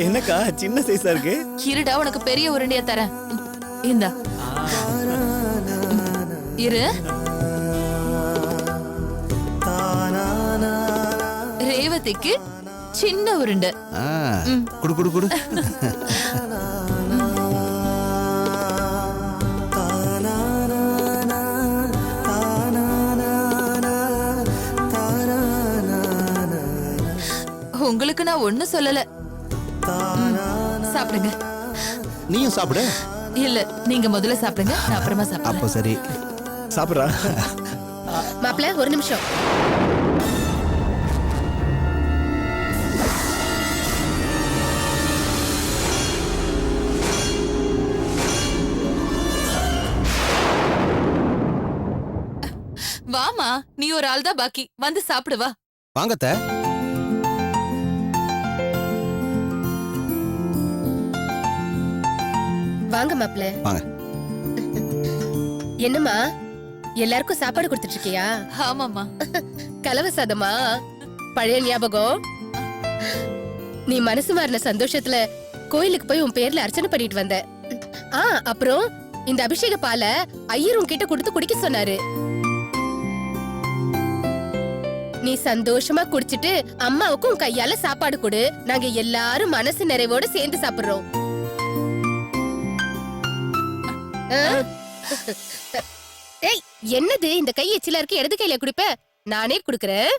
என்னக்கா சின்ன சைஸா இருக்கு? இருடா உனக்கு பெரிய உருண்டையா தரேன். இந்தா இரு. ரேவதிக்கு சின்ன உருண்டை. குடு குடு குடு. உங்களுக்கு நான் ஒண்ணு சொல்லல. சாப்பிடுங்க. நீயும் சாப்பிடு. இல்ல நீங்க முதல்ல சாப்பிடுங்க, நான் அப்புறமா சாப்பிடுறேன். அப்ப சரி சாப்பிடுறா. மாப்பிள்ள ஒரு நிமிஷம். வாமா, நீ ஒரு ஆள் தான் பாக்கி, வந்து சாப்பிடு வா. வாங்கத்த. வாங்க மாப்பிள்ள. வாங்க. என்னம்மா எல்லாருக்கும் சாப்பாடு கொடுத்துட்டு இருக்கியா? ஆமாமா. கலவை சாதமா? பழைய ஞாபகம். நீ மனசு மாறின சந்தோஷத்துல கோயிலுக்கு போய் உன் பேர்ல அர்ச்சனை பண்ணிட்டு வந்த. அப்புறம் இந்த அபிஷேக பாலை ஐயர் உன்கிட்ட கொடுத்து குடிக்க சொன்னாரு. நீ சந்தோஷமா குடிச்சிட்டு அம்மாவுக்கும் கையால சாப்பாடு கொடு. நாங்க எல்லாரும் மனசு நிறைவோட சேர்ந்து சாப்பிடுறோம். ஏய், என்னது இந்த கை எச்சிலா இருக்கு? இடது கையில குடிப்ப? நானே குடுக்கறேன்.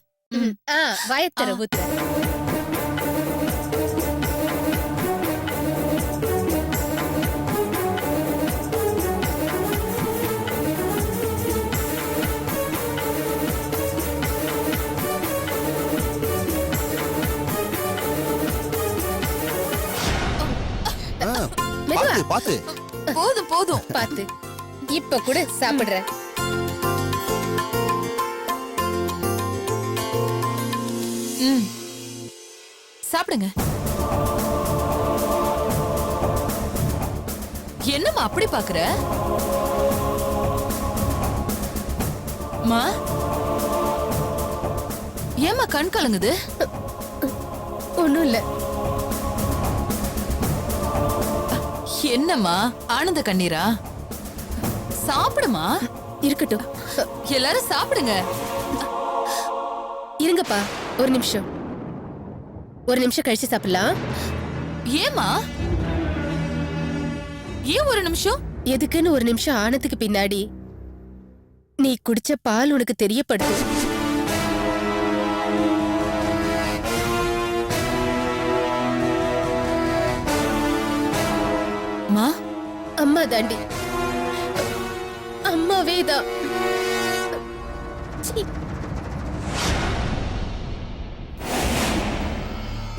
வாயத்தர ஊத்து. பாத்து பாத்து. போதும் போதும் பாத்து. இப்ப கூட சாப்பிடுற. சாப்பிடுங்க. என்னம்மா அப்படி பாக்குற? மா ஏம்மா கண் கலங்குது? ஒண்ணும் இல்ல. என்னம்மா ஆனந்த கண்ணீரா? சாப்பிடுமா. இருக்கட்டும். எல்லாரும் சாப்பிடுங்க. இருங்கப்பா ஒரு நிமிஷம். ஒரு நிமிஷம் கழிச்சு சாப்பிடலாம். ஏமா? ஏன் ஒரு நிமிஷம்? எதுக்குன்னு ஒரு நிமிஷம் ஆனதுக்கு பின்னாடி நீ குடிச்ச பால் உனக்கு தெரியப்படுத்தும். மா அம்மா தாண்டி. அம்மாவே தான்.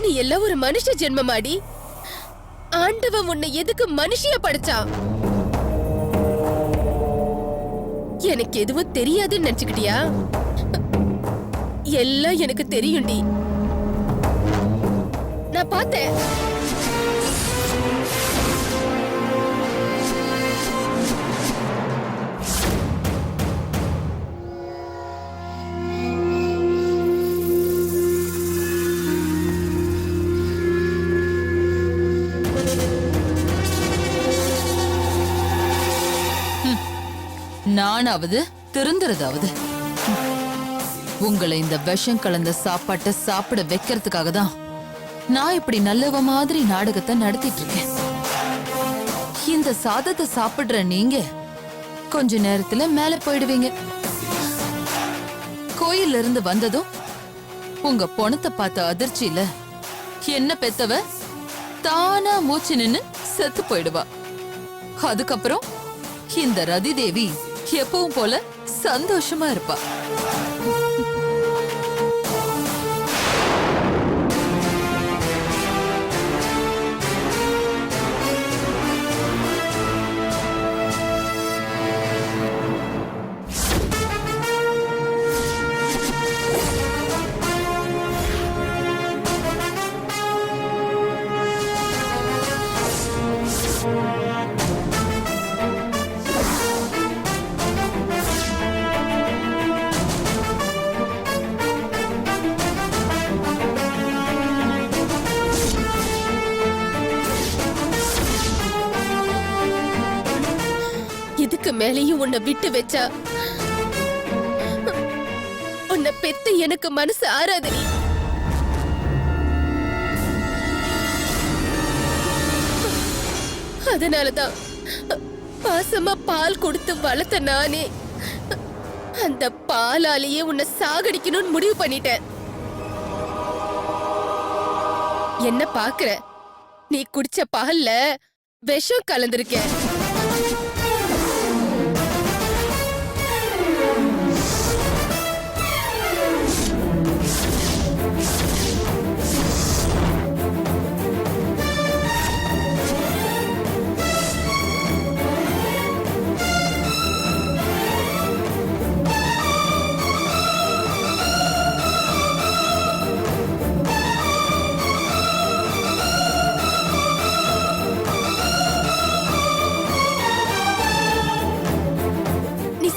நீ எல்லாம் ஒரு மனுஷ ஜென்மமாடி. ஆண்டவன் உன்னை எதுக்கு மனுஷிய படைச்சான்? எனக்கு எதுவும் தெரியாதுன்னு நினைச்சுக்கிட்டியா? எல்லாம் எனக்கு தெரியும்டி. நான் பார்த்தேன். நானாவது திருந்துறதாவது உங்களை இந்த விஷம் கலந்த சாப்பாட்டை சாப்பிட வைக்கிறதுக்காக தான் நான் இப்படி நல்லவ மாதிரி நாடகத்தை நடத்திட்டு இருக்கேன். இந்த சாதத்தை சாப்பிடுற நீங்க கொஞ்ச நேரத்துல மேல போயிடுவீங்க. கோயில்ல இருந்து வந்ததும் உங்க பொணத்தை பார்த்த அதிர்ச்சியில என்ன பெத்தவ தானா மூச்சு நின்னு செத்து போயிடுவா. அதுக்கப்புறம் இந்த ரதி தேவி எப்பவும் போல சந்தோஷமா இருப்பா. இதுக்கு மேலேயும் உன்னை விட்டு வச்சா உன்னை பெத்து எனக்கு மனசு ஆறாதடி. அதனாலதான் பாசமா பால் கொடுத்து வளர்த்த நானே அந்த பாலாலேயே உன்னை சாகடிக்கணும்னு முடிவு பண்ணிட்டேன். என்ன பாக்குற? நீ குடிச்ச பால்ல விஷம் கலந்திருக்க.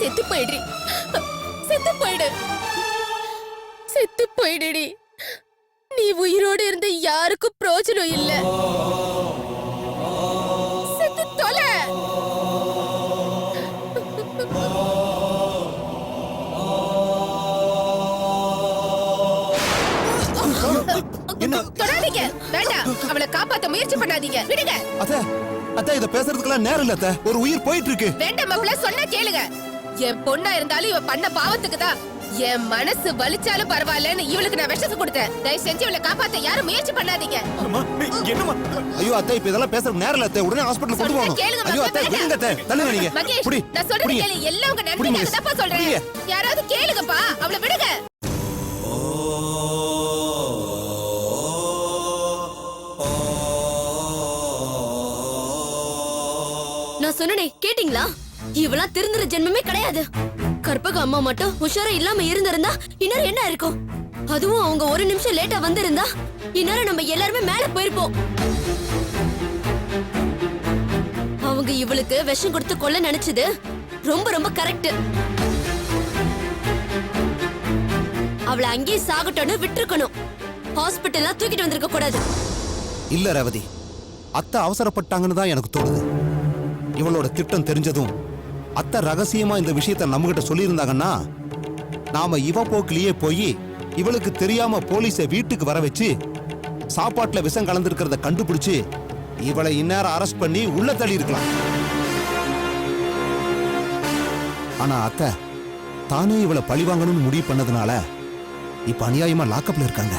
செத்து போயிடு, செத்து போயிடு, செத்து போயிடுடி. நீ உயிரோடு இருந்த யாருக்கும் பிரயோஜனம் இல்ல. செத்து தொலை. தொடாதீங்க, வேண்டாம். அவளை காப்பாத்த முயற்சி பண்ணாதீங்க, விடுங்க. அத்தை அத்தை இத பேசுறதுக்கெல்லாம் நேரம் இல்ல அத்தை. ஒரு உயிர் போயிட்டு இருக்கு. வேண்டாம் மாப்ள, சொன்னா கேளுங்க. என் பொண்ணா இருந்தாலும் இவ பண்ண பாவத்துக்கு தான் என் மனசு வலிச்சாலும் பரவாயில்லன்னு இவளுக்கு நான் விஷத்தை கொடுத்தேன். தயவு செஞ்சு இவளை காப்பாத்த யாரும் முயற்சி பண்ணாதீங்க. என்னமா? ஐயோ அத்தை இப்ப இதெல்லாம் பேசுறதுக்கு நேரம் இல்ல அத்தை. உடனே ஹாஸ்பிடல் கொண்டு போகணும். ஐயோ அத்தை விடுங்க அத்தை. தள்ளுங்க நீங்க. மகேஷ், நான் சொல்றது கேளு. எல்லாம் உங்க நன்மைக்காக தப்பா சொல்றேன். யாராவது கேளுங்கப்பா, அவளை விடுங்க. நான் சொன்னனே கேட்டிங்களா? இவெல்லாம் திருந்துற ஜென்மமே கிடையாது. கற்பக அம்மா மட்டும் உஷாரா இல்லாம இருந்திருந்தா இன்னும் என்ன இருக்கும்? அதுவும் அவங்க ஒரு நிமிஷம் லேட்டா வந்திருந்தா இன்னும் நம்ம எல்லாருமே மேல போயிருப்போம். அவங்க இவளுக்கு விஷம் கொடுத்து கொல்ல நினைச்சது ரொம்ப ரொம்ப கரெக்ட். அவளை அங்கேயே சாகட்டோன்னு விட்டுருக்கணும். ஹாஸ்பிட்டல்ல தூக்கிட்டு வந்திருக்க கூடாது. இல்ல ரேவதி, அத்தை அவசரப்பட்டாங்கன்னு தான் எனக்கு தோணுது. இவளோட திட்டம் தெரிஞ்சதும் அத்தை ரகசியமா இந்த விஷயத்தை நம்ம கிட்ட சொல்லியிருந்தாங்கன்னா நாம இவ போக்கிலேயே போய் இவளுக்கு தெரியாம போலீஸை வீட்டுக்கு வர வச்சு சாப்பாட்டுல விஷம் கலந்துருக்கிறத கண்டுபிடிச்சு இவளை இந்நேரம் அரெஸ்ட் பண்ணி உள்ள தள்ளி இருக்கலாம். ஆனா அத்தை தானே இவளை பழிவாங்கணும்னு முடிவு பண்ணதுனால இப்ப அநியாயமா லாக்கப்ல இருக்காங்க.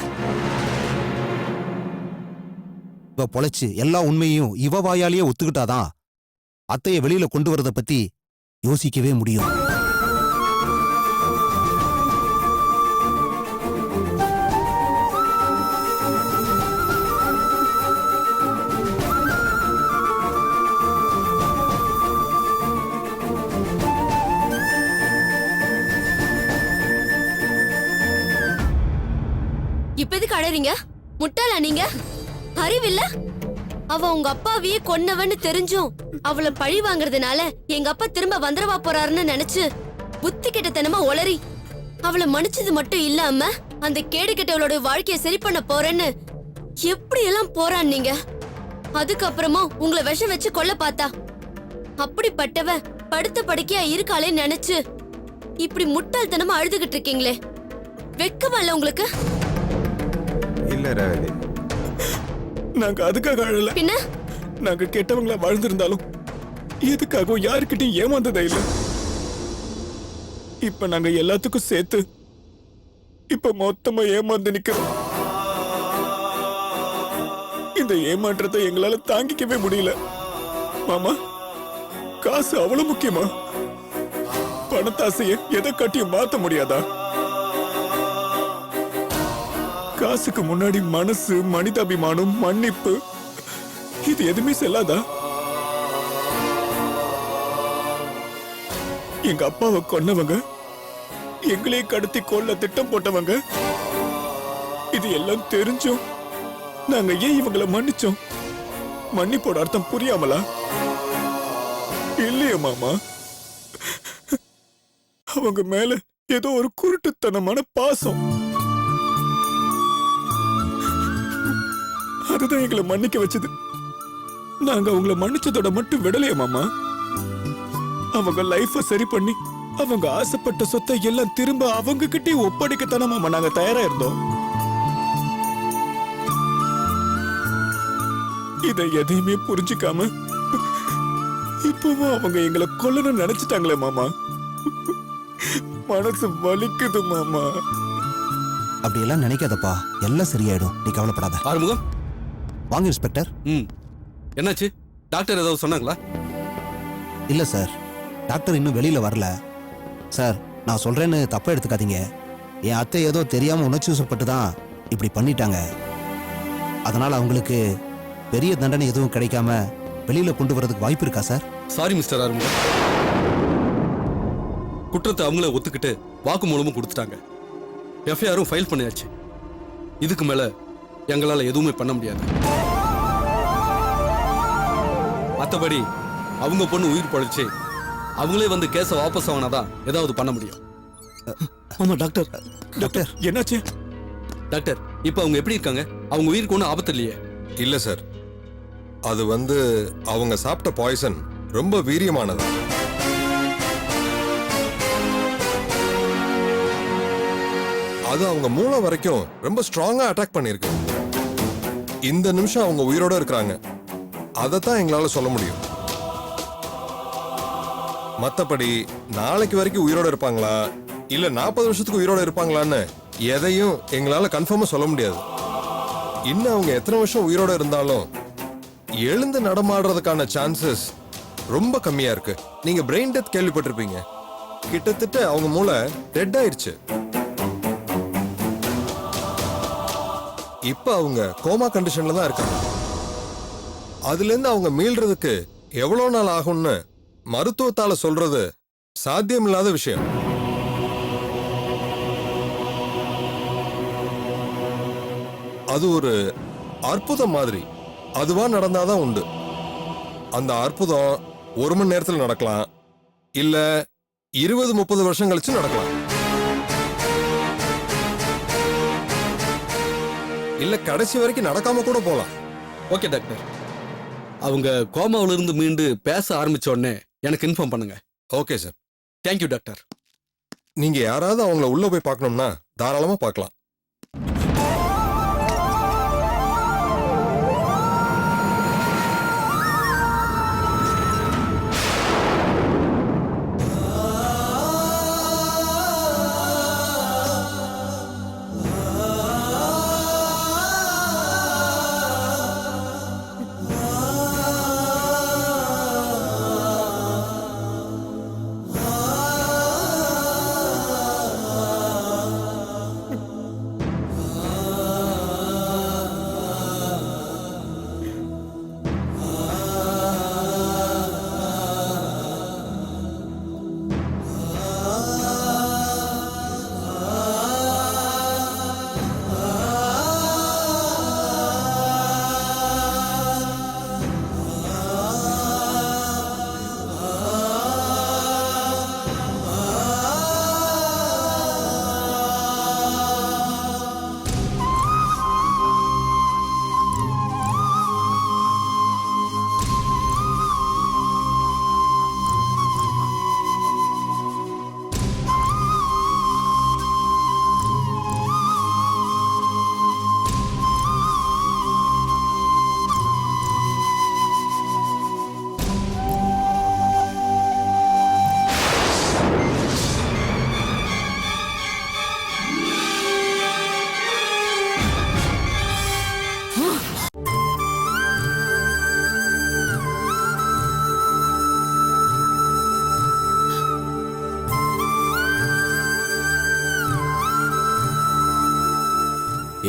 இவ பொழைச்சு எல்லா உண்மையும் இவ வாயாலேயே ஒத்துக்கிட்டாதான் அத்தைய வெளியில கொண்டு வரத பத்தி யோசிக்கவே முடியும். இப்ப எதுக்கு அழறீங்க? முட்டாளா நீங்க? அறிவில்ல? அவ உங்க அப்பாவையே கொன்னவன்னு தெரிஞ்சும் அவளை பழி வாங்குறதுனால எங்க அப்பா திரும்ப வந்துடவா போறாருன்னு நினைச்சு புத்தி கெட்டத்தனமா உளறி அவளை மன்னிச்சது மட்டும் இல்லாம அந்த கேடு கெட்டவளோட வாழ்க்கைய சரி பண்ண போறேன்னு எப்படி எல்லாம் போறான் நீங்க. அதுக்கப்புறமும் உங்களை விஷம் வச்சு கொல்ல பார்த்தா அப்படிப்பட்டவ படுத்த படுக்கையா இருக்காளே நினைச்சு இப்படி முட்டாள்தனமா அழுதுகிட்டு இருக்கீங்களே, வெக்கமா இல்ல உங்களுக்கு? இல்ல ரேவதி, நாங்க அதுக்காக அழல. பின்ன நாங்க கெட்டவங்களா வாழ்ந்திருந்தாலும் எதுக்காகவும் யாருக்கிட்டையும் ஏமாந்ததே இல்ல. இப்ப நாங்க எல்லாத்துக்கும் சேர்த்து இப்ப மொத்தமா ஏமாந்து நிக்கிறோம். இந்த ஏமாற்றத்தை எங்களால தாங்கிக்கவே முடியல. மாமா, காசு அவ்வளவு முக்கியமா? பணத்தாசைய எதை காட்டியும் மாத்த முடியாதா? காசுக்கு முன்னாடி மனசு, மனிதாபிமானம், மன்னிப்பு இது எதுவுமே செல்லாதா? எங்க அப்பாவை கொன்னவங்க, எங்களே கடத்தி கொல்ல திட்டம் போட்டவங்க, இது எல்லாம் தெரிஞ்சும் நாங்க ஏன் இவங்களை மன்னிச்சோம்? மன்னிப்போட அர்த்தம் புரியாமலா? இல்லையே மாமா, அவங்க மேல ஏதோ ஒரு குருட்டுத்தனமான பாசம். அதுதான் எங்களை மன்னிக்க வச்சது. நாங்க அவங்கள மன்னிச்சதோட மட்டும் விடலையே மாமா. அவங்க லைஃப சரி பண்ணி அவங்க ஆசைப்பட்ட சொத்தை எல்லாம் திரும்ப அவங்க கிட்டே ஒப்படைக்கத்தானே மாமா நாங்க தயாரா இருந்தோம். இதை எதையுமே புரிஞ்சுக்காம இப்பவும் அவங்க எங்களை கொல்லணும்னு நினைச்சிட்டாங்களே மாமா. மனசு வலிக்குது மாமா. அப்படியெல்லாம் நினைக்காதப்பா, எல்லாம் சரியாயிடும், நீ கவலைப்படாத. ஆறுமுகம். வாங்க இன்ஸ்பெக்டர். என்னாச்சு? டாக்டர் ஏதாவது சொன்னாங்களா? இல்ல சார், டாக்டர் இன்னும் வெளியில வரல. சார், நான் சொல்றேன்னு தப்பா எடுத்துக்காதீங்க. என் அத்தை ஏதோ தெரியாம உணர்ச்சி வசப்பட்டு தான் இப்படி பண்ணிட்டாங்க. அதனால அவங்களுக்கு பெரிய தண்டனை எதுவும் கிடைக்காம வெளியில கொண்டு வரதுக்கு வாய்ப்பு இருக்கா சார்? Sorry mister Arumugam. குற்றத்தை அவங்களே ஒத்துக்கிட்டு வாக்குமூலமும் கொடுத்துட்டாங்க. எஃப்ஐஆரும் ஃபைல் பண்ணியாச்சு. இதுக்கு மேல எங்களால எதுவுமே பண்ண முடியாது. மற்றபடி அவங்க பொண்ணு உயிர் பழிச்சு அவங்களே வந்து கேஸை வாபஸ் ஆனாதான் ஏதாவது பண்ண முடியும். ஆமா டாக்டர். டாக்டர் என்னாச்சு? டாக்டர், இப்போ அவங்க எப்படி இருக்காங்க? அவங்க உயிருக்கு ஒன்றும் ஆபத்து இல்லையே? இல்ல சார், அது அவங்க சாப்பிட்ட பாய்சன் ரொம்ப வீரியமானது. அது அவங்க மூளை வரைக்கும் ரொம்ப ஸ்ட்ராங்கா அட்டாக் பண்ணிருக்கு. இந்த நிமிஷம் அவங்க உயிரோட இருக்கிறாங்க, அதைத்தான் எங்களால சொல்ல முடியும். மத்தபடி நாளைக்கு வரைக்கும் உயிரோட இருப்பாங்களா இல்ல 40 வருஷத்துக்கு உயிரோட இருப்பாங்களான்னு எதையும் எங்களால கன்ஃபார்மா சொல்ல முடியாது. இன்னும் அவங்க எத்தனை வருஷம் உயிரோட இருந்தாலும் எழுந்து நடமாடுறதுக்கான சான்சஸ் ரொம்ப கம்மியா இருக்கு. நீங்க பிரெயின் டெத் கேள்விப்பட்டிருப்பீங்க. கிட்டத்தட்ட அவங்க மூளை டெட் ஆயிடுச்சு. இப்ப அவங்க கோமா கண்டிஷன்ல தான் இருக்காங்க. அதுல இருந்து அவங்க மீள்றதுக்கு எவ்வளவு நாள் ஆகும்னு மருத்துவத்தால சொல்றது சாத்தியமில்லாத விஷயம். அது ஒரு அற்புதம் மாதிரி. அதுவா நடந்தாதான் உண்டு. அந்த அற்புதம் 1 மணி நேரத்தில் நடக்கலாம், இல்ல 20-30 வருஷம் கழிச்சு நடக்கலாம், இல்ல கடைசி வரைக்கும் நடக்காம கூட போலாம். ஓகே டாக்டர், அவங்க கோமாவில இருந்து மீண்டு பேச ஆரம்பிச்ச உடனே எனக்கு இன்ஃபார்ம் பண்ணுங்க. Okay sir. Thank you doctor. நீங்க யாராவது அவங்கள உள்ள போய் பார்க்கணும்னா தாராளமா பார்க்கலாம்.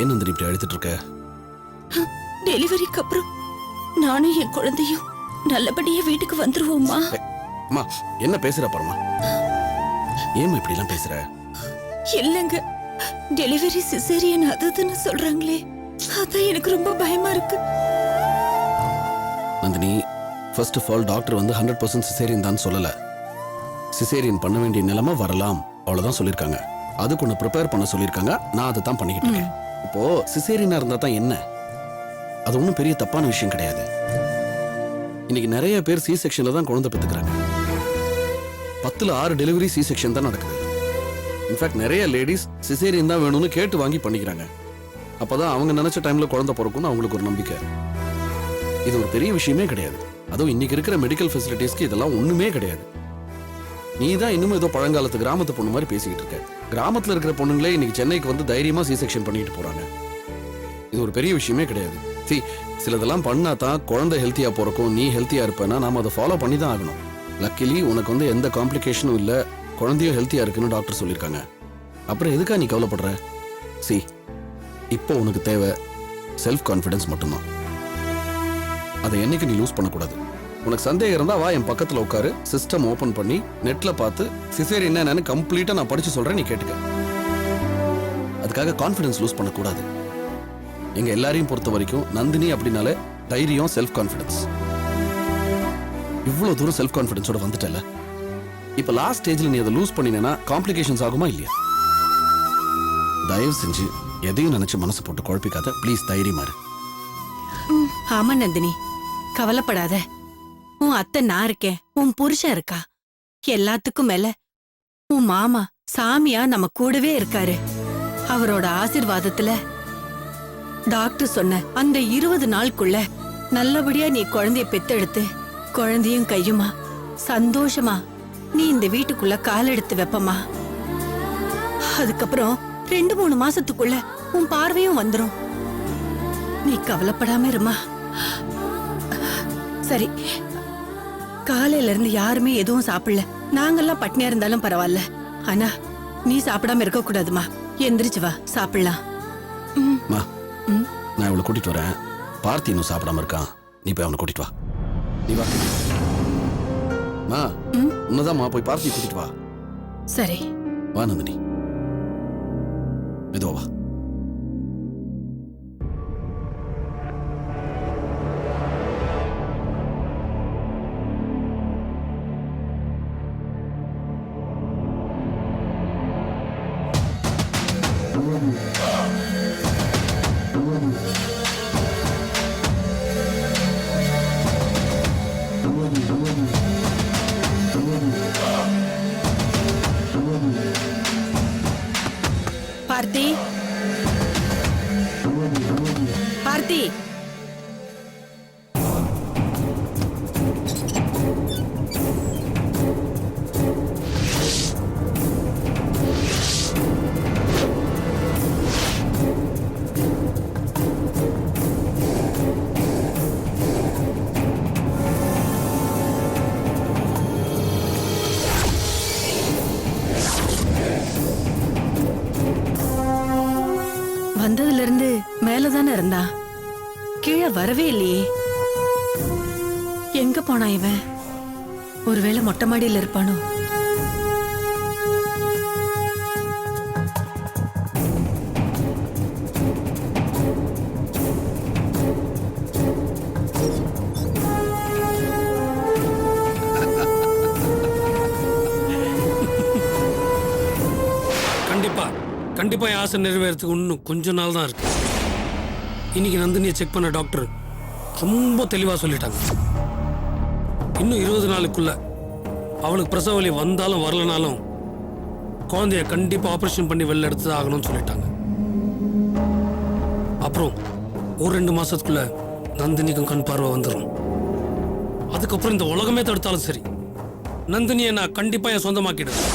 ஏன் நந்தினி இப்படி அழுத்துட்டு இருக்க? டெலிவரிக்கு அப்புறம் நானும் என் குழந்தையும் நல்லபடியா வீட்டுக்கு வந்துருவோமா? அம்மா, என்ன பேசுற பரமா? ஏன் இப்படி எல்லாம் பேசுற? இல்லங்க, டெலிவரி சிசேரியன் அதுன்னு சொல்றாங்களே, அதான் எனக்கு ரொம்ப பயமா இருக்கு. Nandini, first of all doctor 100% caesarean தான் சொல்லல. சிசேரியன் பண்ண வேண்டிய நிலைமை வரலாம், அவ்வளவுதான் சொல்லியிருக்காங்க. அதுக்கு ஒன்று ப்ரிப்பேர் பண்ண சொல்லியிருக்காங்க. நான் அதை தான் பண்ணிக்கிட்டு இருக்கேன். இப்போ சிசேரியனா இருந்தா தான் என்ன? அது ஒன்றும் பெரிய தப்பான விஷயம் கிடையாது. இன்னைக்கு நிறைய பேர் சி செக்ஷன்ல தான் குழந்தை பெற்றுக்கிறாங்க. 10ல் 6 டெலிவரி சி செக்ஷன் தான் நடக்குது. இன்ஃபேக்ட் நிறைய லேடிஸ் சிசேரியன் தான் வேணும்னு கேட்டு வாங்கி பண்ணிக்கிறாங்க. அப்பதான் அவங்க நினைச்ச டைம்ல குழந்தை பிறக்கும்னு அவங்களுக்கு ஒரு நம்பிக்கை. இது ஒரு பெரிய விஷயமே கிடையாது. அதுவும் இன்னைக்கு இருக்கிற மெடிக்கல் ஃபெசிலிட்டிஸ்க்கு இதெல்லாம் ஒண்ணுமே கிடையாது. நீ தான் இன்னும் ஏதோ பழங்காலத்து கிராமத்து பொண்ணு மாதிரி பேசிக்கிட்டு இருக்க. கிராமத்துல இருக்கிற பொண்ணுங்களே இன்னைக்கு சென்னைக்கு வந்து தைரியமா சி செக்ஷன் பண்ணிட்டு போறாங்க. இது ஒரு பெரிய விஷயமே கிடையாது. சிலதெல்லாம் பண்ணா தான் குழந்தை ஹெல்த்தியா பிறக்கும், நீ ஹெல்த்தியா இருப்பேன்னா நாம அதை ஃபாலோ பண்ணி தான் ஆகணும். லக்கிலி உனக்கு வந்து எந்த காம்ப்ளிகேஷனும் இல்ல, குழந்தையும் ஹெல்த்தியா இருக்குன்னு டாக்டர் சொல்லியிருக்காங்க. அப்புறம் எதுக்கா நீ கவலைப்படுற? இப்போ உனக்கு தேவை செல்ஃப் கான்ஃபிடன்ஸ் மட்டும்தான். அதை என்னைக்கு நீ லூஸ் பண்ணக்கூடாது. உனக்கு சந்தேகம் இருந்தா வா என் பக்கத்துல உட்காரு, சிஸ்டம் ஓபன் பண்ணி நெட்ல பார்த்து சிசேரியன் என்னன்னு கம்ப்ளீட்டா நான் படிச்சு சொல்றேன், நீ கேட்டுக்க. அதுக்காக கான்ஃபிடன்ஸ் லூஸ் பண்ணக்கூடாது. எங்க எல்லாரையும் பொறுத்த வரைக்கும் நந்தினி அப்படின்னாலே தைரியம், செல்ஃப் கான்ஃபிடன்ஸ். இவ்வளவு தூரம் செல்ஃப் கான்ஃபிடன்ஸோட வந்துட்டல, இப்ப லாஸ்ட் ஸ்டேஜ்ல நீ அதை லூஸ் பண்ணினா காம்ப்ளிகேஷன்ஸ் ஆகுமா இல்லையா? தயவு செஞ்சு எதையும் நினைச்சு மனசு போட்டு குழப்பிக்காத ப்ளீஸ், தைரியமா இரு. ஆமா நந்தினி, கவலைப்படாத. உன் அத்தை நான் இருக்கேன், உன் புருஷன் இருக்கா. எல்லாத்துக்கும் மேல உன் மாமா சாமியா நம்ம கூடவே இருக்காரு. அவரோட ஆசீர்வாதத்துல டாக்டர் சொன்ன அந்த 20 நாளுக்குள்ள நல்லபடியா நீ குழந்தைய பெத்தெடுத்து குழந்தையும் கையுமா சந்தோஷமா நீ இந்த வீட்டுக்குள்ள கால் எடுத்து வைப்பமா. அதுக்கப்புறம் 2-3 மாசத்துக்குள்ள உன் பார்வையும் வந்துரும். நீ கவலைப்படாம இருமா. சரி, காலையில இருந்து யாருமே எதுவும் சாப்பிடல. நாங்கெல்லாம் பட்னியா இருந்தாலும் பரவாயில்ல, ஆனா நீ சாப்பிடாம இருக்க கூடாதுமா. எந்திரிச்சு வா, சாப்பிடலாம். நான் இவளை கூட்டிட்டு வரேன். பார்த்தி இன்னும் சாப்பிடாம இருக்கான், நீ போய் அவனை கூட்டிட்டு வா. நீ வா. உன்னதாம்மா, போய் பார்த்தி கூட்டிட்டு வா. சரி வா நந்தினி, மெதுவா வா. பார்த்தி, பார்த்தி, வந்ததுல இருந்து மேலதானே இருந்தா, கீழே வரவே இல்லையே. எங்க போனா இவன்? ஒருவேளை மொட்டை மாடியில இருப்பானோ? கண்டிப்பா என் ஆசை நிறைவேறதுக்கு இன்னும் கொஞ்ச நாள் தான் இருக்கு. இன்னைக்கு நந்தினியை செக் பண்ண டாக்டர் ரொம்ப தெளிவா சொல்லிட்டாங்க. இன்னும் 20 நாளுக்குள்ள அவளுக்கு பிரசவ வலி வந்தாலும் வரலனாலும் குழந்தைய கண்டிப்பா ஆபரேஷன் பண்ணி வெளில எடுத்து ஆகணும்னு சொல்லிட்டாங்க. அப்புறம் ஒரு 2 மாசத்துக்குள்ள நந்தினிக்கும் கண் பார்வை வந்துடும். அதுக்கப்புறம் இந்த உலகமே தடுத்தாலும் சரி, நந்தினியை நான் கண்டிப்பா என் சொந்தமாக்கிடுவேன்.